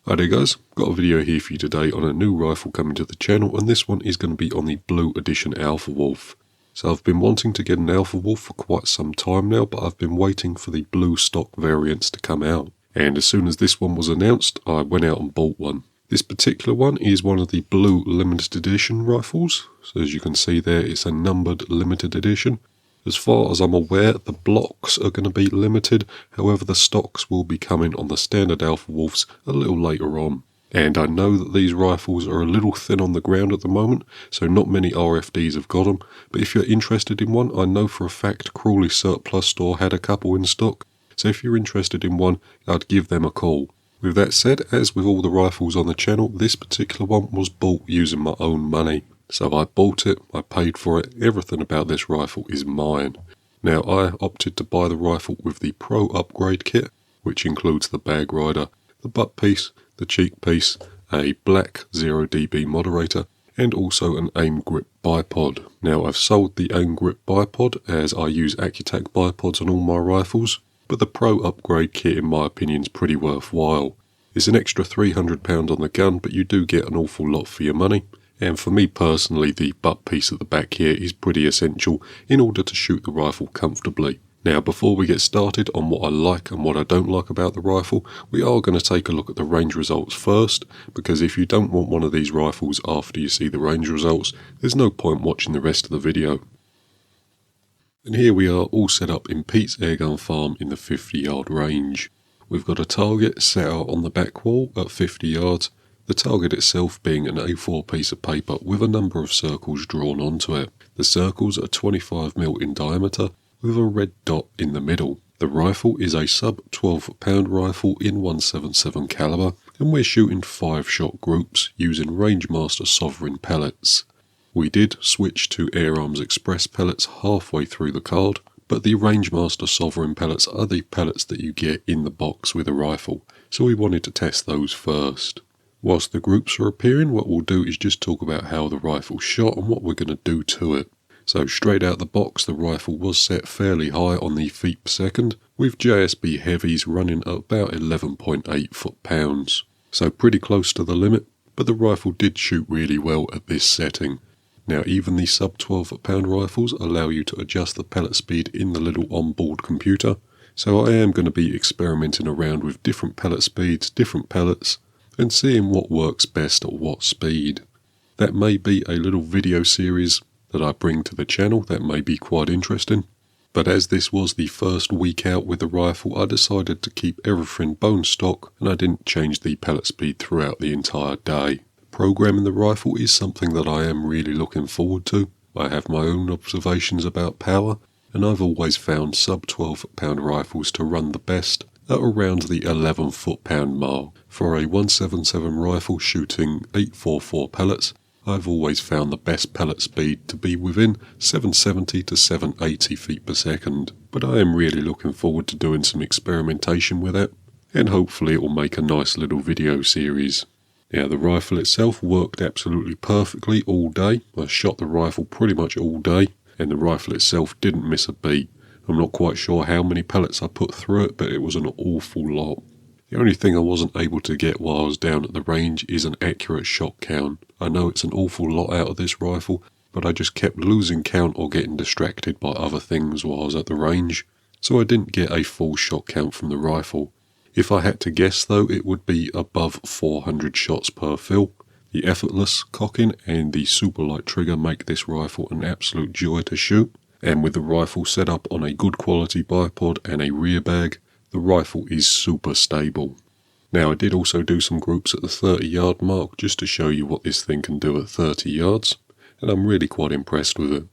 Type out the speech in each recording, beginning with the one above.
Hi there guys, got a video here for you today on a new rifle coming to the channel, and this one is going to be on the Blue Edition Alpha Wolf. So I've been wanting to get an Alpha Wolf for quite some time now, but I've been waiting for the blue stock variants to come out. And as soon as this one was announced, I went out and bought one. This particular one is one of the blue limited edition rifles. So as you can see there, it's a numbered limited edition. As far as I'm aware, the blocks are going to be limited, however the stocks will be coming on the standard Alpha Wolves a little later on. And I know that these rifles are a little thin on the ground at the moment, so not many RFDs have got them, but if you're interested in one, I know for a fact Crawley Surplus Store had a couple in stock, so if you're interested in one, I'd give them a call. With that said, as with all the rifles on the channel, this particular one was bought using my own money. So I bought it, I paid for it, everything about this rifle is mine. Now I opted to buy the rifle with the Pro upgrade kit, which includes the bag rider, the butt piece, the cheek piece, a black 0dB moderator, and also an aim grip bipod. Now I've sold the aim grip bipod as I use Accutac bipods on all my rifles, but the Pro upgrade kit in my opinion is pretty worthwhile. It's an extra £300 on the gun, but you do get an awful lot for your money. And for me personally, the butt piece at the back here is pretty essential in order to shoot the rifle comfortably. Now before we get started on what I like and what I don't like about the rifle, we are going to take a look at the range results first, because if you don't want one of these rifles after you see the range results, there's no point watching the rest of the video. And here we are all set up in Pete's Airgun Farm in the 50-yard range. We've got a target set out on the back wall at 50 yards. The target itself being an A4 piece of paper with a number of circles drawn onto it. The circles are 25mm in diameter with a red dot in the middle. The rifle is a sub-12 pound rifle in 177 caliber, and we're shooting 5-shot groups using Rangemaster Sovereign pellets. We did switch to Air Arms Express pellets halfway through the card, but the Rangemaster Sovereign pellets are the pellets that you get in the box with a rifle, so we wanted to test those first. Whilst the groups are appearing, what we'll do is just talk about how the rifle's shot and what we're going to do to it. So straight out the box, the rifle was set fairly high on the feet per second, with JSB heavies running at about 11.8 foot-pounds. So pretty close to the limit, but the rifle did shoot really well at this setting. Now even the sub-12 pound rifles allow you to adjust the pellet speed in the little onboard computer, so I am going to be experimenting around with different pellet speeds, different pellets, and seeing what works best at what speed. That may be a little video series that I bring to the channel that may be quite interesting, but as this was the first week out with the rifle, I decided to keep everything bone stock and I didn't change the pellet speed throughout the entire day. Programming the rifle is something that I am really looking forward to. I have my own observations about power, and I've always found sub-12 pound rifles to run the best at around the 11 foot-pound mark. For a 177 rifle shooting 844 pellets, I've always found the best pellet speed to be within 770 to 780 feet per second, but I am really looking forward to doing some experimentation with it, and hopefully it will make a nice little video series. Now the rifle itself worked absolutely perfectly all day. I shot the rifle pretty much all day, and the rifle itself didn't miss a beat. I'm not quite sure how many pellets I put through it, but it was an awful lot. The only thing I wasn't able to get while I was down at the range is an accurate shot count. I know it's an awful lot out of this rifle, but I just kept losing count or getting distracted by other things while I was at the range, so I didn't get a full shot count from the rifle. If I had to guess though, it would be above 400 shots per fill. The effortless cocking and the super light trigger make this rifle an absolute joy to shoot. And with the rifle set up on a good quality bipod and a rear bag, the rifle is super stable. Now I did also do some groups at the 30-yard mark just to show you what this thing can do at 30 yards, and I'm really quite impressed with it.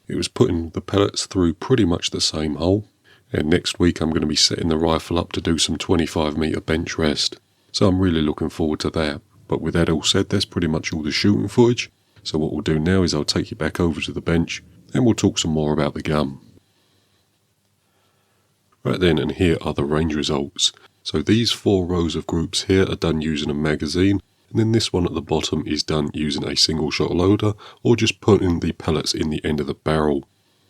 It was putting the pellets through pretty much the same hole, and next week I'm going to be setting the rifle up to do some 25-meter bench rest, so I'm really looking forward to that. But with that all said, that's pretty much all the shooting footage, so what we'll do now is I'll take you back over to the bench and we'll talk some more about the gun. Right then, and here are the range results. So these 4 rows of groups here are done using a magazine, and then this one at the bottom is done using a single shot loader or just putting the pellets in the end of the barrel.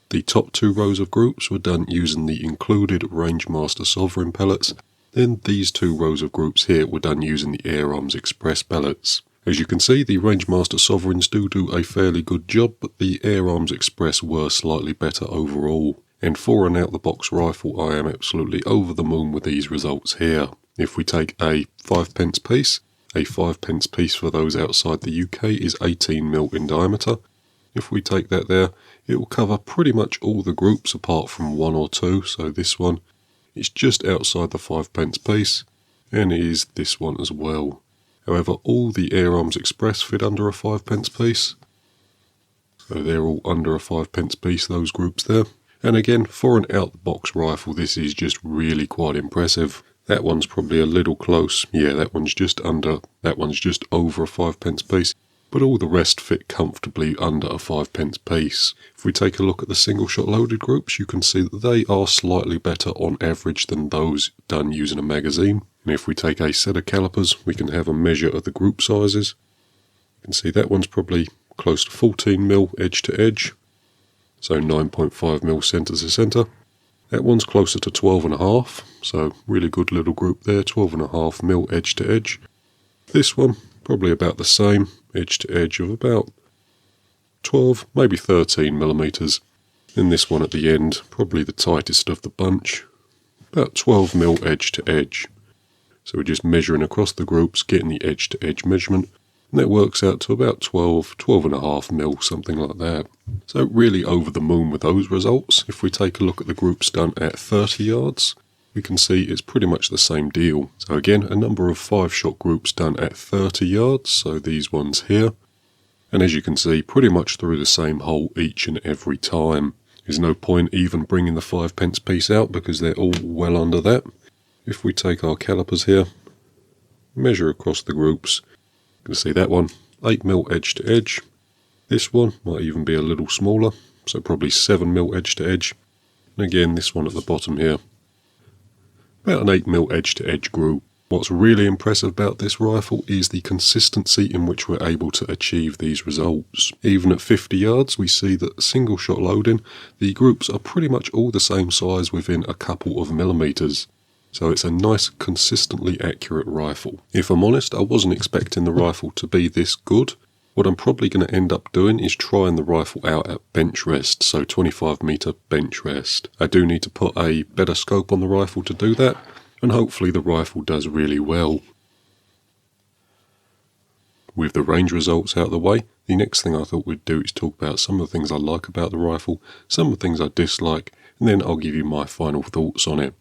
The top 2 rows of groups were done using the included Rangemaster Sovereign pellets, Then these two rows of groups here were done using the Air Arms Express pellets. As you can see, the Rangemaster Sovereigns do a fairly good job, but the Air Arms Express were slightly better overall. And for an out-the-box rifle, I am absolutely over the moon with these results here. If we take a 5p piece, a 5p piece for those outside the UK is 18mm in diameter. If we take that there, it will cover pretty much all the groups apart from one or two. So this one is just outside the 5p piece, and it is this one as well. However, all the Air Arms Express fit under a 5p piece. So they're all under a 5p piece, those groups there. And again, for an out-the-box rifle, this is just really quite impressive. That one's probably a little close. Yeah, that one's just over a 5p piece. But all the rest fit comfortably under a 5p piece. If we take a look at the single shot loaded groups, you can see that they are slightly better on average than those done using a magazine. And if we take a set of calipers, we can have a measure of the group sizes. You can see that one's probably close to 14mm edge to edge. So 9.5mm centre to centre. That one's closer to 12.5, so really good little group there, 12.5mm edge to edge. This one, probably about the same, edge to edge of about 12, maybe 13mm. And this one at the end, probably the tightest of the bunch, about 12mm edge to edge. So we're just measuring across the groups, getting the edge to edge measurement, and that works out to about 12.5mm, something like that. So really over the moon with those results. If we take a look at the groups done at 30 yards, we can see it's pretty much the same deal. So again, a number of 5-shot groups done at 30 yards, so these ones here. And as you can see, pretty much through the same hole each and every time. There's no point even bringing the 5p piece out because they're all well under that. If we take our calipers here, measure across the groups, you can see that one, 8mm edge to edge. This one might even be a little smaller, so probably 7mm edge to edge. And again, this one at the bottom here, about an 8mm edge to edge group. What's really impressive about this rifle is the consistency in which we're able to achieve these results. Even at 50 yards, we see that single shot loading, the groups are pretty much all the same size within a couple of millimeters. So it's a nice, consistently accurate rifle. If I'm honest, I wasn't expecting the rifle to be this good. What I'm probably going to end up doing is trying the rifle out at bench rest, so 25 meter bench rest. I do need to put a better scope on the rifle to do that, and hopefully the rifle does really well. With the range results out of the way, the next thing I thought we'd do is talk about some of the things I like about the rifle, some of the things I dislike, and then I'll give you my final thoughts on it.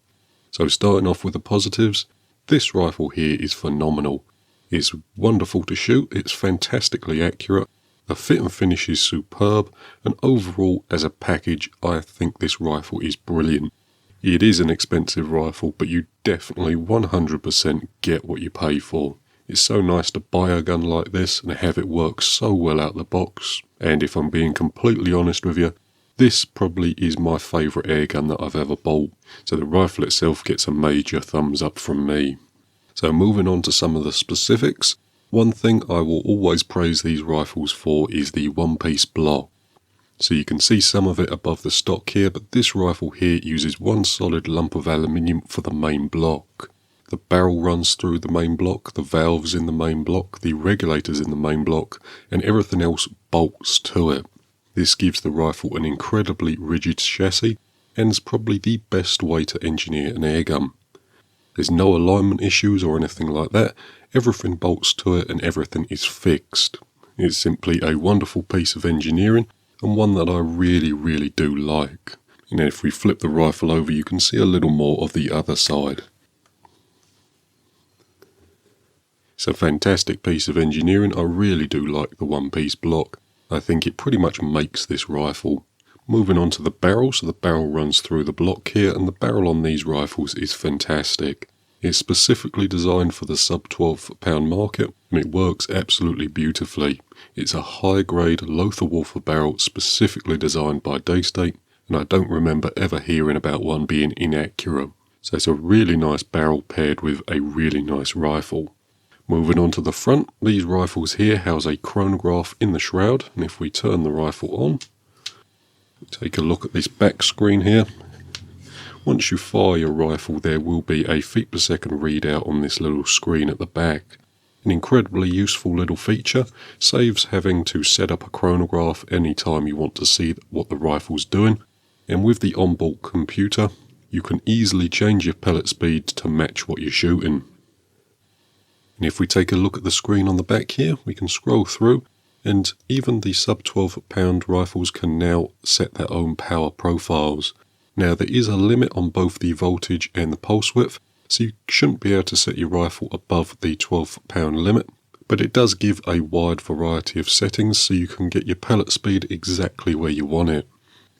So starting off with the positives, this rifle here is phenomenal. It's wonderful to shoot, it's fantastically accurate, the fit and finish is superb, and overall as a package I think this rifle is brilliant. It is an expensive rifle, but you definitely 100% get what you pay for. It's so nice to buy a gun like this and have it work so well out the box, and if I'm being completely honest with you, this probably is my favourite airgun that I've ever bought, so the rifle itself gets a major thumbs up from me. So moving on to some of the specifics, one thing I will always praise these rifles for is the one-piece block. So you can see some of it above the stock here, but this rifle here uses one solid lump of aluminium for the main block. The barrel runs through the main block, the valves in the main block, the regulators in the main block, and everything else bolts to it. This gives the rifle an incredibly rigid chassis and is probably the best way to engineer an airgun. There's no alignment issues or anything like that, everything bolts to it and everything is fixed. It's simply a wonderful piece of engineering and one that I really do like. And if we flip the rifle over you can see a little more of the other side. It's a fantastic piece of engineering, I really do like the one-piece block. I think it pretty much makes this rifle. Moving on to the barrel, so the barrel runs through the block here, and the barrel on these rifles is fantastic. It's specifically designed for the sub-12 pound market, and it works absolutely beautifully. It's a high-grade Lothar-Walther barrel specifically designed by Daystate, and I don't remember ever hearing about one being inaccurate. So it's a really nice barrel paired with a really nice rifle. Moving on to the front, these rifles here house a chronograph in the shroud, and if we turn the rifle on, take a look at this back screen here, Once you fire your rifle, there will be a feet per second readout on this little screen at the back. An incredibly useful little feature, saves having to set up a chronograph anytime you want to see what the rifle's doing, and with the onboard computer you can easily change your pellet speed to match what you're shooting. And if we take a look at the screen on the back here, we can scroll through, and even the sub 12 pound rifles can now set their own power profiles. Now there is a limit on both the voltage and the pulse width, so you shouldn't be able to set your rifle above the 12 pound limit, but it does give a wide variety of settings so you can get your pellet speed exactly where you want it.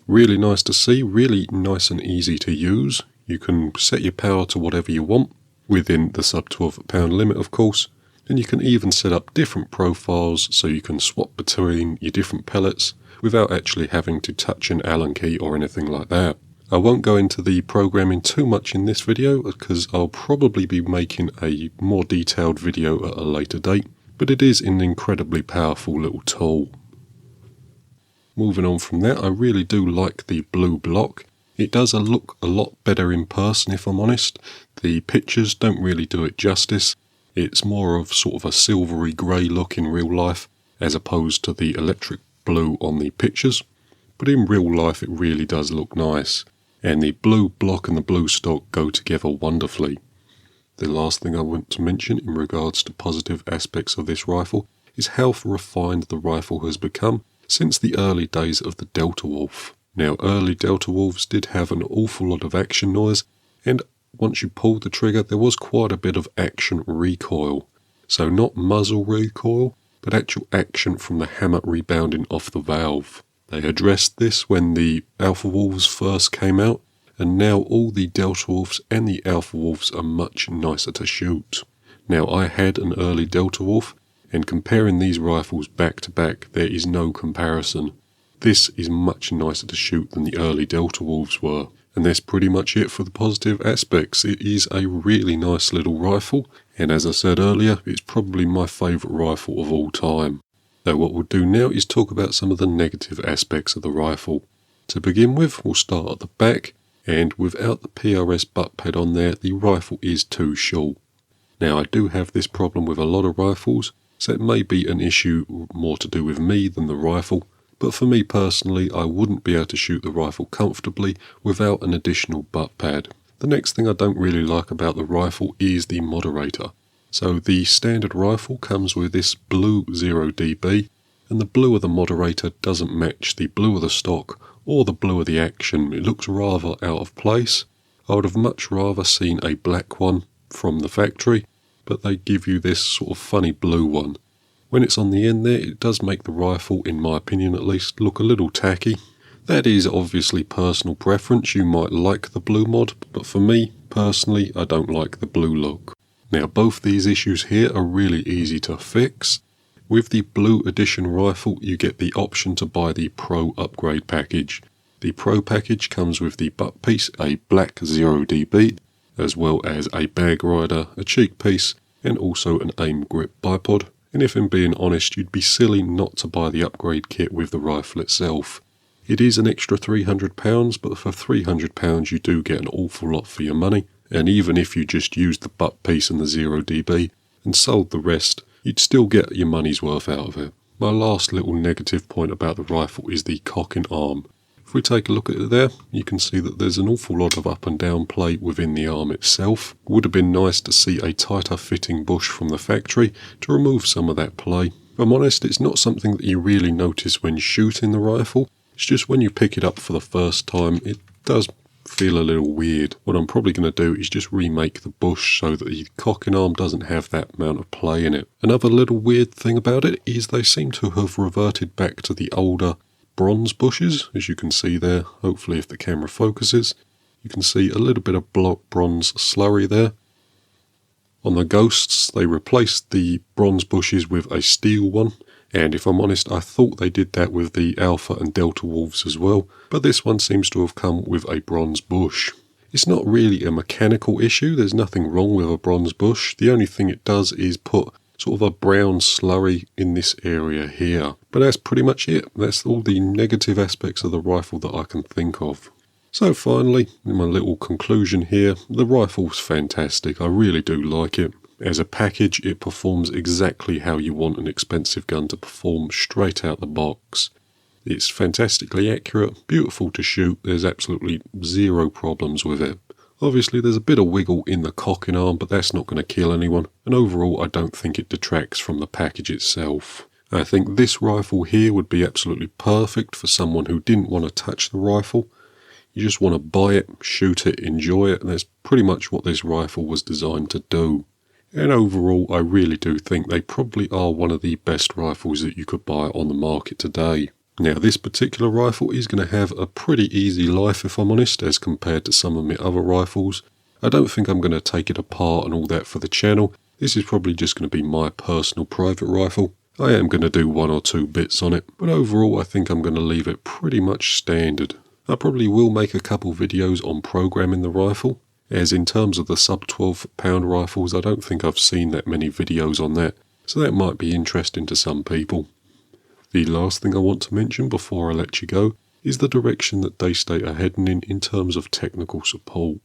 Really nice to see, really nice and easy to use. You can set your power to whatever you want, within the sub 12 pound limit of course, and you can even set up different profiles so you can swap between your different pellets without actually having to touch an Allen key or anything like that. I won't go into the programming too much in this video because I'll probably be making a more detailed video at a later date, but it is an incredibly powerful little tool. Moving on from that, I really do like the blue block. It does look a lot better in person if I'm honest. The pictures don't really do it justice. It's more of sort of a silvery grey look in real life as opposed to the electric blue on the pictures. But in real life it really does look nice. And the blue block and the blue stock go together wonderfully. The last thing I want to mention in regards to positive aspects of this rifle is how refined the rifle has become since the early days of the Delta Wolf. Now early Delta Wolves did have an awful lot of action noise, and once you pulled the trigger there was quite a bit of action recoil. So not muzzle recoil, but actual action from the hammer rebounding off the valve. They addressed this when the Alpha Wolves first came out, and now all the Delta Wolves and the Alpha Wolves are much nicer to shoot. Now I had an early Delta Wolf, and comparing these rifles back to back there is no comparison. This is much nicer to shoot than the early Delta Wolves were. And that's pretty much it for the positive aspects. It is a really nice little rifle, and as I said earlier, it's probably my favourite rifle of all time. So what we'll do now is talk about some of the negative aspects of the rifle. To begin with, we'll start at the back, and without the PRS butt pad on there, the rifle is too short. Now I do have this problem with a lot of rifles, so it may be an issue more to do with me than the rifle, but for me personally I wouldn't be able to shoot the rifle comfortably without an additional butt pad. The next thing I don't really like about the rifle is the moderator. So the standard rifle comes with this blue 0dB, and the blue of the moderator doesn't match the blue of the stock or the blue of the action. It looks rather out of place. I would have much rather seen a black one from the factory, but they give you this sort of funny blue one. When it's on the end there, it does make the rifle, in my opinion at least, look a little tacky. That is obviously personal preference. You might like the blue mod, but for me personally I don't like the blue look. Now both these issues here are really easy to fix. With the Blue Edition rifle you get the option to buy the Pro upgrade package. The Pro package comes with the butt piece, a black 0dB, as well as a bag rider, a cheek piece, and also an aim grip bipod. And if I'm being honest, you'd be silly not to buy the upgrade kit with the rifle itself. It is an extra £300, but for £300 you do get an awful lot for your money. And even if you just used the butt piece and the 0dB and sold the rest, you'd still get your money's worth out of it. My last little negative point about the rifle is the cocking arm. If we take a look at it there, you can see that there's an awful lot of up and down play within the arm itself. Would have been nice to see a tighter fitting bush from the factory to remove some of that play. If I'm honest, it's not something that you really notice when shooting the rifle. It's just when you pick it up for the first time, it does feel a little weird. What I'm probably going to do is just remake the bush so that the cocking arm doesn't have that amount of play in it. Another little weird thing about it is they seem to have reverted back to the older bronze bushes, as you can see there. Hopefully if the camera focuses, you can see a little bit of bronze slurry there. On the Ghosts, they replaced the bronze bushes with a steel one, and if I'm honest, I thought they did that with the Alpha and Delta Wolves as well, but this one seems to have come with a bronze bush. It's not really a mechanical issue, there's nothing wrong with a bronze bush. The only thing it does is put sort of a brown slurry in this area here. But that's pretty much it. That's all the negative aspects of the rifle that I can think of. So finally, in my little conclusion here, the rifle's fantastic. I really do like it. As a package, it performs exactly how you want an expensive gun to perform straight out the box. It's fantastically accurate, beautiful to shoot, there's absolutely zero problems with it. Obviously there's a bit of wiggle in the cocking arm, but that's not going to kill anyone, and overall I don't think it detracts from the package itself. I think this rifle here would be absolutely perfect for someone who didn't want to touch the rifle. You just want to buy it, shoot it, enjoy it, and that's pretty much what this rifle was designed to do. And overall, I really do think they probably are one of the best rifles that you could buy on the market today. Now, this particular rifle is going to have a pretty easy life, if I'm honest, as compared to some of my other rifles. I don't think I'm going to take it apart and all that for the channel. This is probably just going to be my personal private rifle. I am going to do one or two bits on it, but overall I think I'm going to leave it pretty much standard. I probably will make a couple videos on programming the rifle, as in terms of the sub-12 pound rifles I don't think I've seen that many videos on that, so that might be interesting to some people. The last thing I want to mention before I let you go is the direction that Daystate are heading in terms of technical support.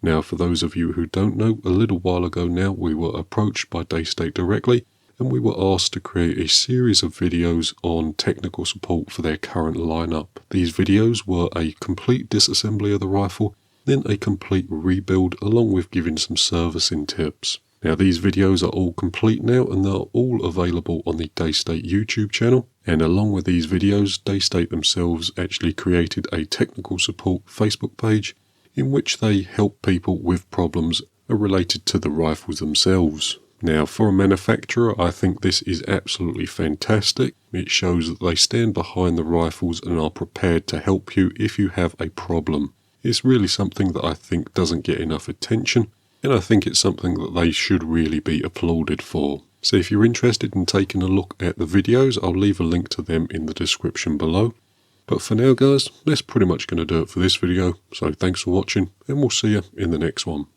Now, for those of you who don't know, a little while ago now we were approached by Daystate directly and we were asked to create a series of videos on technical support for their current lineup. These videos were a complete disassembly of the rifle, then a complete rebuild along with giving some servicing tips. Now these videos are all complete now and they're all available on the Daystate YouTube channel, and along with these videos Daystate themselves actually created a technical support Facebook page in which they help people with problems related to the rifles themselves. Now for a manufacturer I think this is absolutely fantastic. It shows that they stand behind the rifles and are prepared to help you if you have a problem. It's really something that I think doesn't get enough attention, and I think it's something that they should really be applauded for. So if you're interested in taking a look at the videos, I'll leave a link to them in the description below. But for now guys, that's pretty much going to do it for this video, so thanks for watching and we'll see you in the next one.